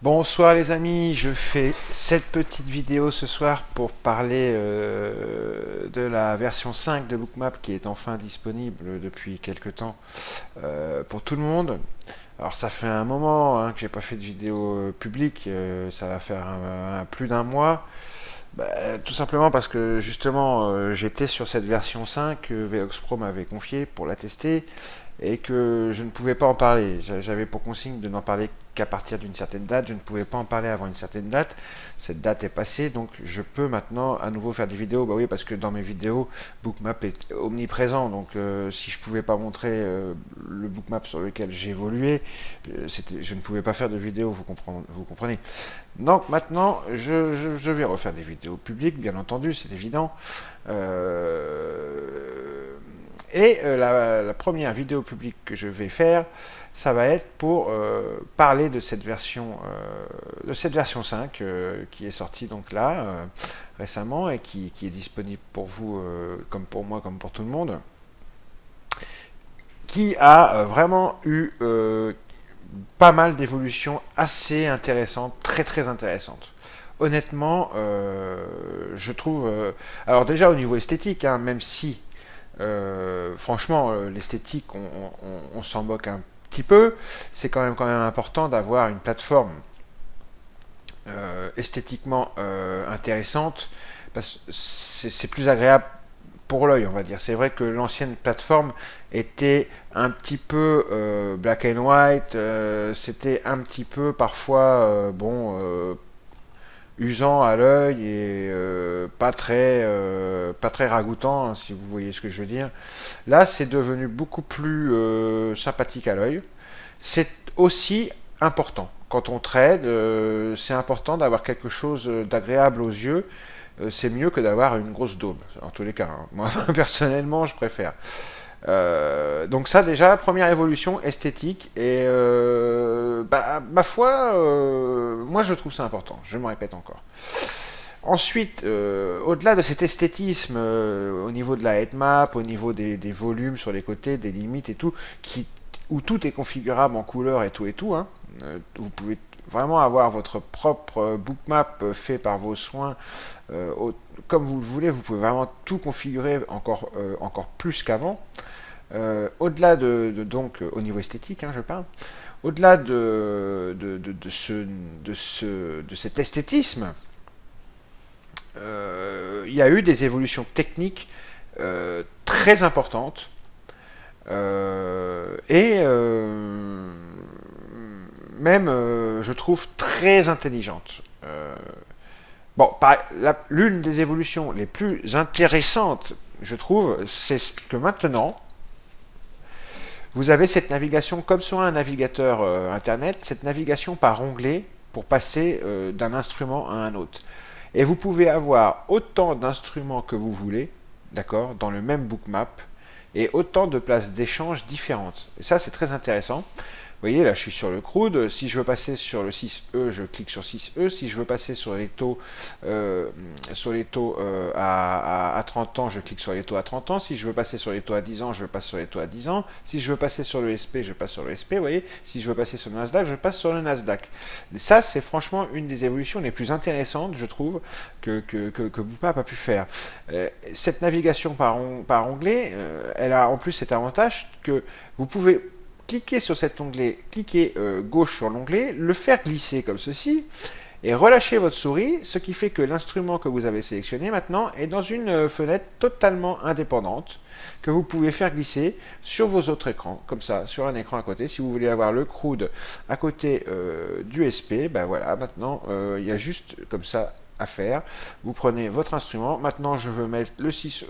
Bonsoir les amis, je fais cette petite vidéo ce soir pour parler de la version 5 de Bookmap qui est enfin disponible depuis quelques temps pour tout le monde. Alors ça fait un moment que j'ai pas fait de vidéo publique, ça va faire plus d'un mois. Tout simplement parce que justement j'étais sur cette version 5 que Velox Pro m'avait confiée pour la tester et que je ne pouvais pas en parler. J'avais pour consigne de n'en parler qu'à partir d'une certaine date, je ne pouvais pas en parler avant une certaine date. Cette date est passée, donc je peux maintenant à nouveau faire des vidéos. Bah oui, parce que dans mes vidéos, Bookmap est omniprésent, donc si je pouvais pas montrer le Bookmap sur lequel j'évoluais, je ne pouvais pas faire de vidéo, vous comprenez. Donc maintenant, je vais refaire des vidéos publiques, bien entendu, c'est évident. La première vidéo publique que je vais faire, ça va être pour parler de cette version 5 qui est sortie donc là récemment et qui est disponible pour vous comme pour moi, comme pour tout le monde, qui a vraiment eu pas mal d'évolutions assez intéressantes, très intéressantes. Honnêtement, je trouve... alors déjà au niveau esthétique, même si franchement, l'esthétique, on s'en moque un petit peu. C'est quand même important d'avoir une plateforme esthétiquement intéressante parce que c'est plus agréable pour l'œil, on va dire. C'est vrai que l'ancienne plateforme était un petit peu black and white, c'était un petit peu parfois usant à l'œil et pas très ragoûtant, hein, si vous voyez ce que je veux dire. Là, c'est devenu beaucoup plus sympathique à l'œil. C'est aussi important. Quand on trade, c'est important d'avoir quelque chose d'agréable aux yeux. C'est mieux que d'avoir une grosse daube, en tous les cas. Hein. Moi, personnellement, je préfère. Donc ça déjà, première évolution esthétique et ma foi, moi je trouve ça important, je me répète encore. Ensuite, au-delà de cet esthétisme, au niveau de la headmap, au niveau des volumes sur les côtés, des limites et tout, où tout est configurable en couleur et tout, hein, vous pouvez vraiment avoir votre propre bookmap fait par vos soins, comme vous le voulez, vous pouvez vraiment tout configurer encore plus qu'avant. Au-delà donc au niveau esthétique, hein, je parle, au-delà de cet esthétisme, il y a eu des évolutions techniques très importantes et même, je trouve, très intelligentes. Bon, l'une des évolutions les plus intéressantes, je trouve, c'est que maintenant, vous avez cette navigation comme sur un navigateur internet, cette navigation par onglet pour passer d'un instrument à un autre. Et vous pouvez avoir autant d'instruments que vous voulez, d'accord, dans le même bookmap, et autant de places d'échange différentes. Et ça, c'est très intéressant. Vous voyez, là, je suis sur le crude. Si je veux passer sur le 6E, je clique sur 6E. Si je veux passer sur les taux, à 30 ans, je clique sur les taux à 30 ans. Si je veux passer sur les taux à 10 ans, je passe sur les taux à 10 ans. Si je veux passer sur le SP, je passe sur le SP. Vous voyez, si je veux passer sur le Nasdaq, je passe sur le Nasdaq. Ça, c'est franchement une des évolutions les plus intéressantes, je trouve, que Bookmap a pu faire. Cette navigation par onglet, elle a en plus cet avantage que vous pouvez cliquez sur cet onglet, cliquez gauche sur l'onglet, le faire glisser comme ceci, et relâchez votre souris, ce qui fait que l'instrument que vous avez sélectionné maintenant est dans une fenêtre totalement indépendante, que vous pouvez faire glisser sur vos autres écrans, comme ça, sur un écran à côté. Si vous voulez avoir le crude à côté du SP, ben voilà, maintenant, il y a juste comme ça à faire. Vous prenez votre instrument. Maintenant, je veux mettre le 6E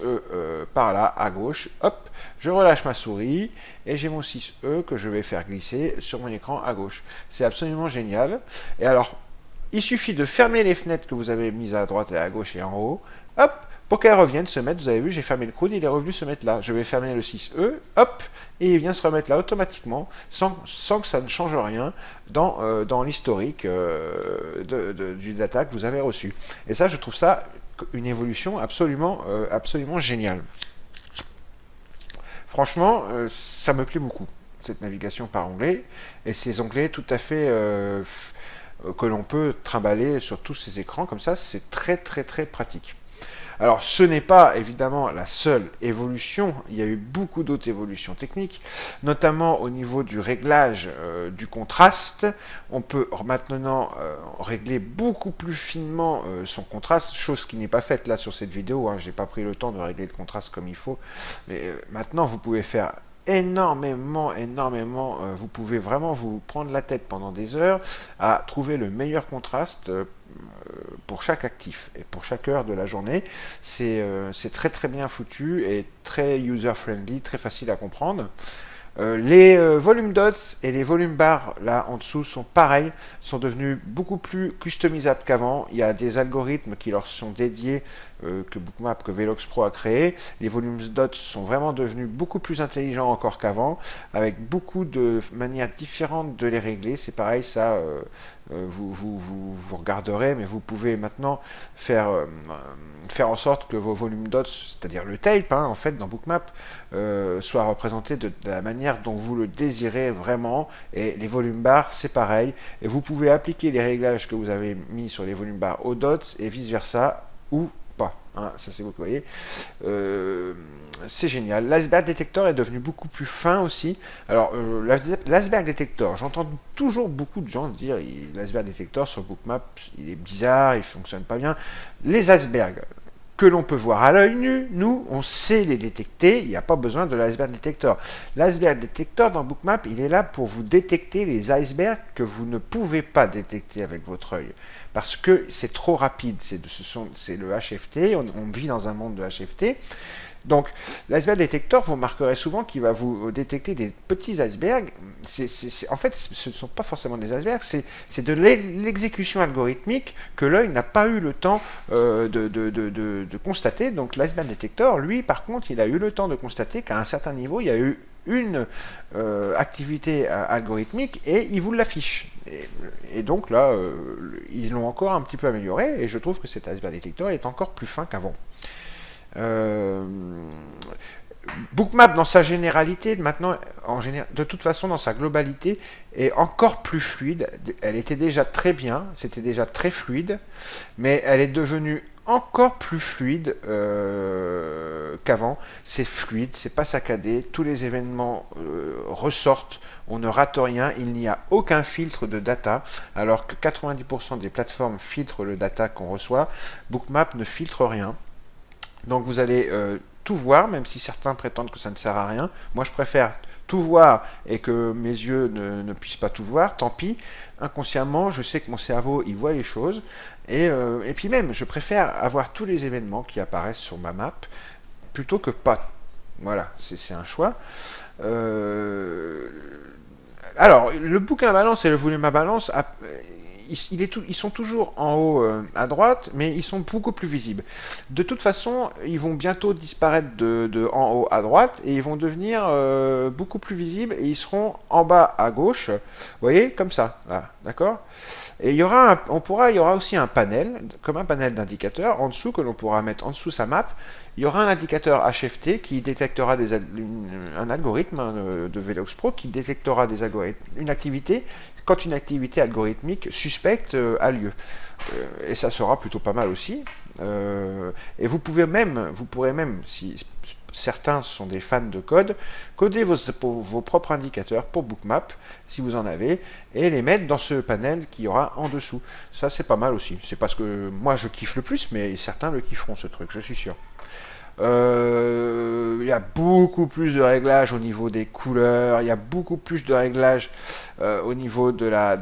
par là, à gauche. Hop, je relâche ma souris et j'ai mon 6E que je vais faire glisser sur mon écran à gauche. C'est absolument génial. Et alors, il suffit de fermer les fenêtres que vous avez mises à droite et à gauche et en haut. Hop, pour qu'elles reviennent se mettre. Vous avez vu, j'ai fermé le crude, il est revenu se mettre là. Je vais fermer le 6E, hop, et il vient se remettre là automatiquement, sans que ça ne change rien dans l'historique du data que vous avez reçu. Et ça, je trouve ça une évolution absolument géniale. Franchement, ça me plaît beaucoup, cette navigation par onglet, et ces onglets tout à fait que l'on peut trimballer sur tous ces écrans, comme ça, c'est très très très pratique. Alors, ce n'est pas évidemment la seule évolution, il y a eu beaucoup d'autres évolutions techniques, notamment au niveau du réglage du contraste. On peut maintenant régler beaucoup plus finement son contraste, chose qui n'est pas faite là sur cette vidéo, hein. J'ai pas pris le temps de régler le contraste comme il faut, mais maintenant vous pouvez faire énormément, vous pouvez vraiment vous prendre la tête pendant des heures à trouver le meilleur contraste pour chaque actif et pour chaque heure de la journée. C'est très très bien foutu et très user-friendly, très facile à comprendre. Les volume dots et les volume bars là en dessous sont pareils, sont devenus beaucoup plus customisables qu'avant. Il y a des algorithmes qui leur sont dédiés que Bookmap, que Velox Pro a créé. Les volume dots sont vraiment devenus beaucoup plus intelligents encore qu'avant, avec beaucoup de manières différentes de les régler. C'est pareil, ça vous regarderez, mais vous pouvez maintenant faire en sorte que vos volume dots, c'est-à-dire le tape, hein, en fait, dans Bookmap, soit représenté de la manière dont vous le désirez vraiment. Et les volume bars, c'est pareil. Et vous pouvez appliquer les réglages que vous avez mis sur les volume bars aux dots et vice-versa, ou pas. Hein, ça, c'est vous voyez. C'est génial. L'iceberg detector est devenu beaucoup plus fin aussi. Alors, l'iceberg detector, j'entends toujours beaucoup de gens dire l'iceberg detector sur Bookmap, il est bizarre, il fonctionne pas bien. Les icebergs que l'on peut voir à l'œil nu, nous, on sait les détecter, il n'y a pas besoin de l'iceberg detector. L'iceberg detector dans Bookmap, il est là pour vous détecter les icebergs que vous ne pouvez pas détecter avec votre œil. Parce que c'est trop rapide, c'est le HFT, on vit dans un monde de HFT. Donc, l'iceberg detector, vous remarquerez souvent qu'il va vous détecter des petits icebergs. En fait, ce ne sont pas forcément des icebergs, c'est de l'exécution algorithmique que l'œil n'a pas eu le temps de constater. Donc, l'iceberg detector, lui, par contre, il a eu le temps de constater qu'à un certain niveau, il y a eu une activité algorithmique et il vous l'affiche. Et donc là, ils l'ont encore un petit peu amélioré et je trouve que cet iceberg detector est encore plus fin qu'avant. Bookmap dans sa généralité, maintenant, de toute façon dans sa globalité, est encore plus fluide. Elle était déjà très bien, c'était déjà très fluide, mais elle est devenue encore plus fluide qu'avant. C'est fluide, c'est pas saccadé, tous les événements ressortent, on ne rate rien, il n'y a aucun filtre de data, alors que 90% des plateformes filtrent le data qu'on reçoit. Bookmap ne filtre rien. Donc vous allez tout voir, même si certains prétendent que ça ne sert à rien. Moi je préfère tout voir et que mes yeux ne puissent pas tout voir, tant pis. Inconsciemment, je sais que mon cerveau, il voit les choses. Et puis même, je préfère avoir tous les événements qui apparaissent sur ma map, plutôt que pas. Voilà, c'est un choix. Alors, le bouquin balance et le volume à balance... ils sont toujours en haut à droite, mais ils sont beaucoup plus visibles. De toute façon, ils vont bientôt disparaître de en haut à droite et ils vont devenir beaucoup plus visibles et ils seront en bas à gauche. Vous voyez, comme ça, là, d'accord? Et il y aura aussi un panel, comme un panel d'indicateurs en dessous que l'on pourra mettre en dessous sa map. Il y aura un indicateur HFT qui détectera un algorithme de Velox Pro qui détectera une activité quand une activité algorithmique suspecte a lieu. Et ça sera plutôt pas mal aussi. Et vous pourrez même, si certains sont des fans de code, coder vos propres indicateurs pour Bookmap, si vous en avez, et les mettre dans ce panel qu'il y aura en dessous. Ça, c'est pas mal aussi. C'est parce que moi, je kiffe le plus, mais certains le kifferont, ce truc, je suis sûr. Il y a beaucoup plus de réglages au niveau des couleurs, il y a beaucoup plus de réglages au niveau de la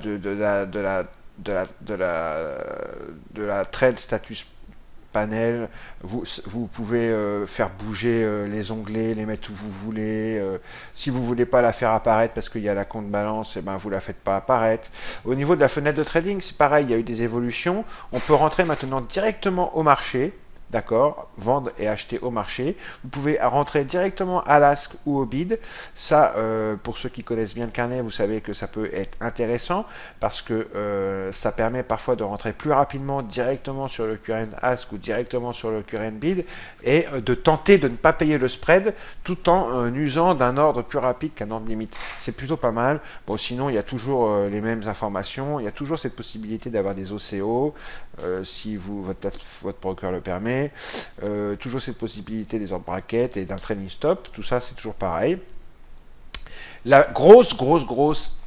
thread status panel. Vous pouvez faire bouger les onglets, les mettre où vous voulez. Si vous voulez pas la faire apparaître parce qu'il y a la compte balance, et ben vous la faites pas apparaître. Au niveau de la fenêtre de trading, c'est pareil, il y a eu des évolutions. On peut rentrer maintenant directement au marché. d'accord, vendre et acheter au marché. Vous pouvez rentrer directement à l'ASK ou au bid. Ça, pour ceux qui connaissent bien le carnet, vous savez que ça peut être intéressant parce que ça permet parfois de rentrer plus rapidement directement sur le current ASK ou directement sur le current bid et de tenter de ne pas payer le spread tout en usant d'un ordre plus rapide qu'un ordre limite. C'est plutôt pas mal. Bon, sinon, il y a toujours les mêmes informations. Il y a toujours cette possibilité d'avoir des OCO si votre broker le permet. Toujours cette possibilité des ordres brackets et d'un trailing stop, tout ça c'est toujours pareil. La grosse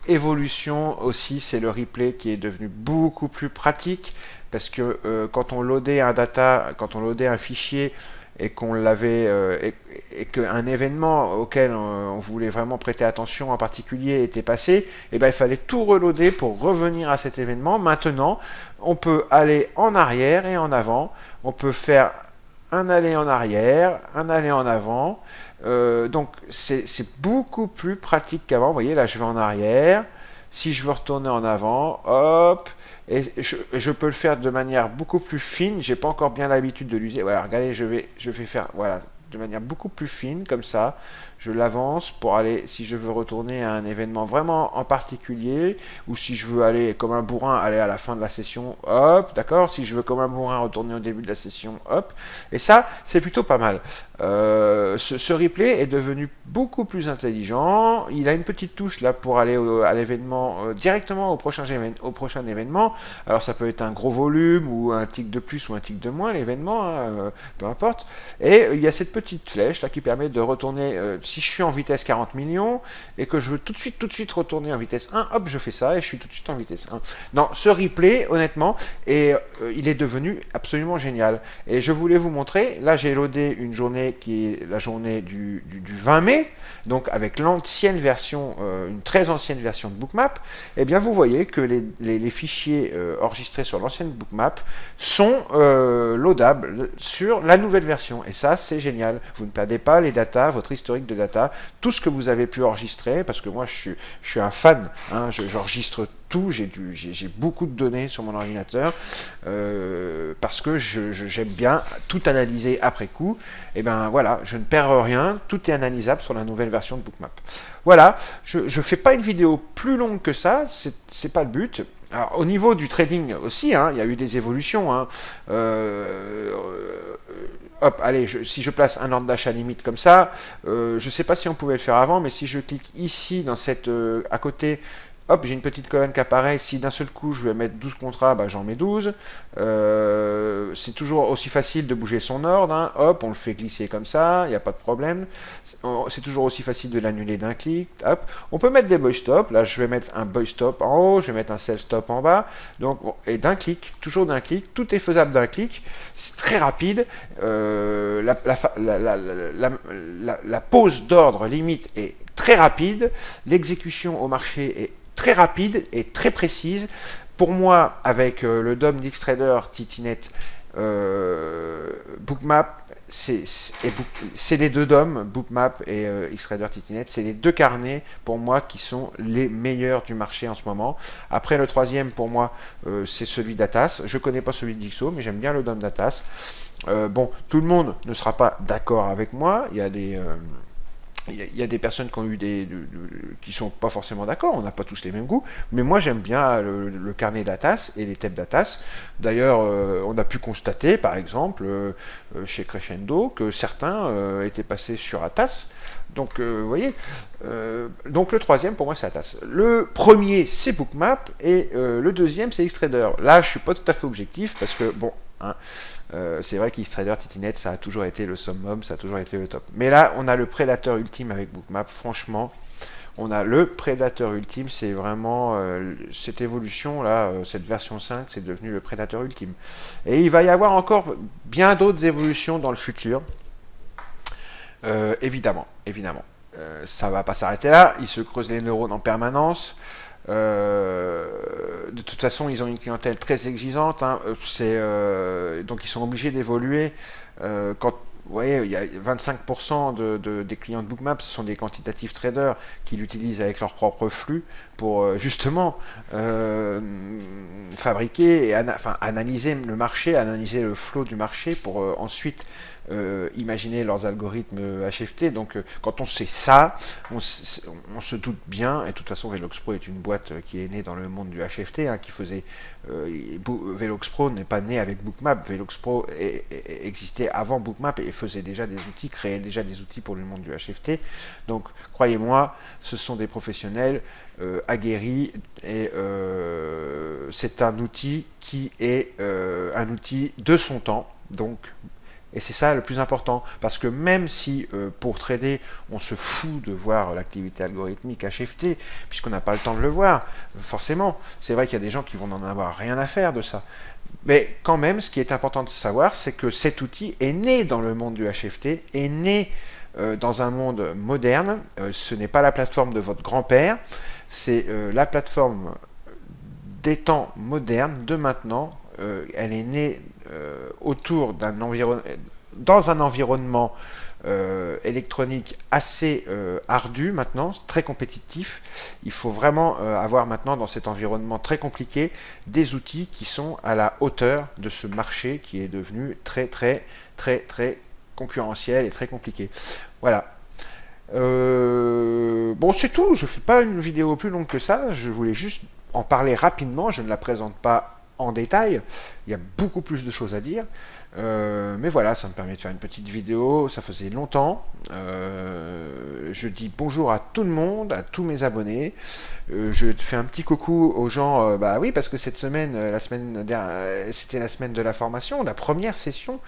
évolution aussi, c'est le replay qui est devenu beaucoup plus pratique parce que quand on loadait un fichier et qu'on l'avait et qu'un événement auquel on voulait vraiment prêter attention en particulier était passé, et ben il fallait tout reloader pour revenir à cet événement. Maintenant, on peut aller en arrière et en avant, on peut faire un aller en arrière, un aller en avant, donc c'est beaucoup plus pratique qu'avant. Vous voyez, là je vais en arrière, si je veux retourner en avant, hop, et je peux le faire de manière beaucoup plus fine. J'ai pas encore bien l'habitude de l'user. Voilà, regardez, je vais faire, voilà, de manière beaucoup plus fine, comme ça. Je l'avance pour aller, si je veux retourner à un événement vraiment en particulier, ou si je veux aller comme un bourrin, aller à la fin de la session, hop, d'accord. Si je veux comme un bourrin retourner au début de la session, hop. Et ça, c'est plutôt pas mal. Ce replay est devenu beaucoup plus intelligent. Il a une petite touche là pour aller à l'événement directement au prochain événement. Alors ça peut être un gros volume ou un tick de plus ou un tick de moins l'événement, hein, peu importe. Et il y a cette petite flèche là qui permet de retourner. Si je suis en vitesse 40 millions et que je veux tout de suite retourner en vitesse 1, hop, je fais ça et je suis tout de suite en vitesse 1. Non, ce replay, honnêtement, il est devenu absolument génial. Et je voulais vous montrer, là j'ai loadé une journée qui est la journée du 20 mai, donc avec l'ancienne version, une très ancienne version de Bookmap. Et bien vous voyez que les fichiers enregistrés sur l'ancienne Bookmap sont loadables sur la nouvelle version. Et ça, c'est génial. Vous ne perdez pas les datas, votre historique de data, tout ce que vous avez pu enregistrer, parce que moi je suis un fan, hein, j'enregistre tout, j'ai beaucoup de données sur mon ordinateur, parce que j'aime bien tout analyser après coup. Et ben voilà, je ne perds rien, tout est analysable sur la nouvelle version de Bookmap. Voilà, je ne fais pas une vidéo plus longue que ça, c'est pas le but. Alors, au niveau du trading aussi, hein, il y a eu des évolutions. Hein. Hop, allez, si je place un ordre d'achat limite comme ça, je ne sais pas si on pouvait le faire avant, mais si je clique ici, dans cette, à côté, hop, j'ai une petite colonne qui apparaît. Si d'un seul coup je vais mettre 12 contrats, bah, j'en mets 12. C'est toujours aussi facile de bouger son ordre. Hein. Hop, on le fait glisser comme ça, il n'y a pas de problème. C'est toujours aussi facile de l'annuler d'un clic. Hop. On peut mettre des buy stop. Là, je vais mettre un buy stop en haut, je vais mettre un sell stop en bas. Donc, bon, et d'un clic, toujours d'un clic. Tout est faisable d'un clic. C'est très rapide. La pose d'ordre limite est très rapide. L'exécution au marché est très rapide et très précise. Pour moi, avec le DOM d'Xtrader, TTNet, Bookmap, c'est les deux DOM, Bookmap et Xtrader TTNet, c'est les deux carnets pour moi qui sont les meilleurs du marché en ce moment. Après, le troisième pour moi, c'est celui d'Atas. Je connais pas celui d'XO, mais j'aime bien le DOM d'Atas. Bon, tout le monde ne sera pas d'accord avec moi. Il y a des personnes qui ont eu qui sont pas forcément d'accord, on n'a pas tous les mêmes goûts, mais moi j'aime bien le carnet d'Atas et les thèmes d'Atas. D'ailleurs, on a pu constater, par exemple, chez Crescendo, que certains étaient passés sur Atas. Donc, vous voyez, donc le troisième pour moi c'est Atas. Le premier c'est Bookmap et le deuxième c'est Xtrader. Là, je suis pas tout à fait objectif parce que bon. Hein. C'est vrai qu'Xtrader, TTNet, ça a toujours été le summum, ça a toujours été le top. Mais là, on a le prédateur ultime avec Bookmap. Franchement, on a le prédateur ultime. C'est vraiment cette évolution là, cette version 5, c'est devenu le prédateur ultime. Et il va y avoir encore bien d'autres évolutions dans le futur. Évidemment. Ça va pas s'arrêter là. Ils se creusent les neurones en permanence. De toute façon, ils ont une clientèle très exigeante, hein. Donc ils sont obligés d'évoluer. vous voyez, il y a 25% des clients de Bookmap, ce sont des quantitative traders qui l'utilisent avec leur propre flux pour justement fabriquer et analyser le marché, analyser le flow du marché pour ensuite imaginer leurs algorithmes HFT. Donc quand on sait ça, on se doute bien, et de toute façon Velox Pro est une boîte qui est née dans le monde du HFT, hein, qui faisait Velox Pro n'est pas né avec Bookmap. Velox Pro existait avant Bookmap et faisait déjà des outils, créait déjà des outils pour le monde du HFT. Donc croyez-moi, ce sont des professionnels aguerris, et c'est un outil qui est un outil de son temps. Donc et c'est ça le plus important, parce que même si pour trader, on se fout de voir l'activité algorithmique HFT, puisqu'on n'a pas le temps de le voir, forcément, c'est vrai qu'il y a des gens qui vont n'en avoir rien à faire de ça. Mais quand même, ce qui est important de savoir, c'est que cet outil est né dans le monde du HFT, est né dans un monde moderne. Ce n'est pas la plateforme de votre grand-père, c'est la plateforme des temps modernes, de maintenant. Elle est née autour d'un environnement, dans un environnement électronique assez ardu maintenant, très compétitif. Il faut vraiment avoir maintenant dans cet environnement très compliqué des outils qui sont à la hauteur de ce marché qui est devenu très concurrentiel et très compliqué. Voilà. Bon, c'est tout, je ne fais pas une vidéo plus longue que ça, je voulais juste en parler rapidement, je ne la présente pas en détail, il y a beaucoup plus de choses à dire, mais voilà, ça me permet de faire une petite vidéo, ça faisait longtemps. Je dis bonjour à tout le monde, à tous mes abonnés, je fais un petit coucou aux gens, bah oui, parce que cette semaine, c'était la semaine de la formation, la première session,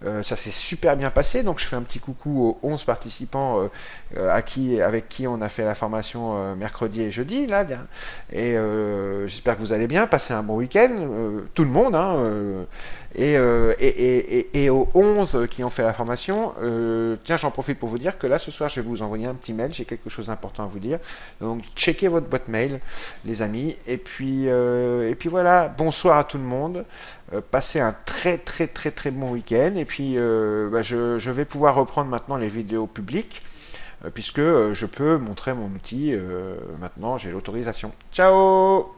ça s'est super bien passé, donc je fais un petit coucou aux 11 participants avec qui on a fait la formation mercredi et jeudi, là, et j'espère que vous allez bien, passer un bon week-end, tout le monde, hein, et aux 11 qui ont fait la formation, tiens, j'en profite pour vous dire que là, ce soir, je vais vous envoyer un petit mail, j'ai quelque chose d'important à vous dire, donc checkez votre boîte mail, les amis, et puis voilà, bonsoir à tout le monde, passez un très bon week-end, et puis bah, je vais pouvoir reprendre maintenant les vidéos publiques, puisque je peux montrer mon outil, maintenant j'ai l'autorisation. Ciao!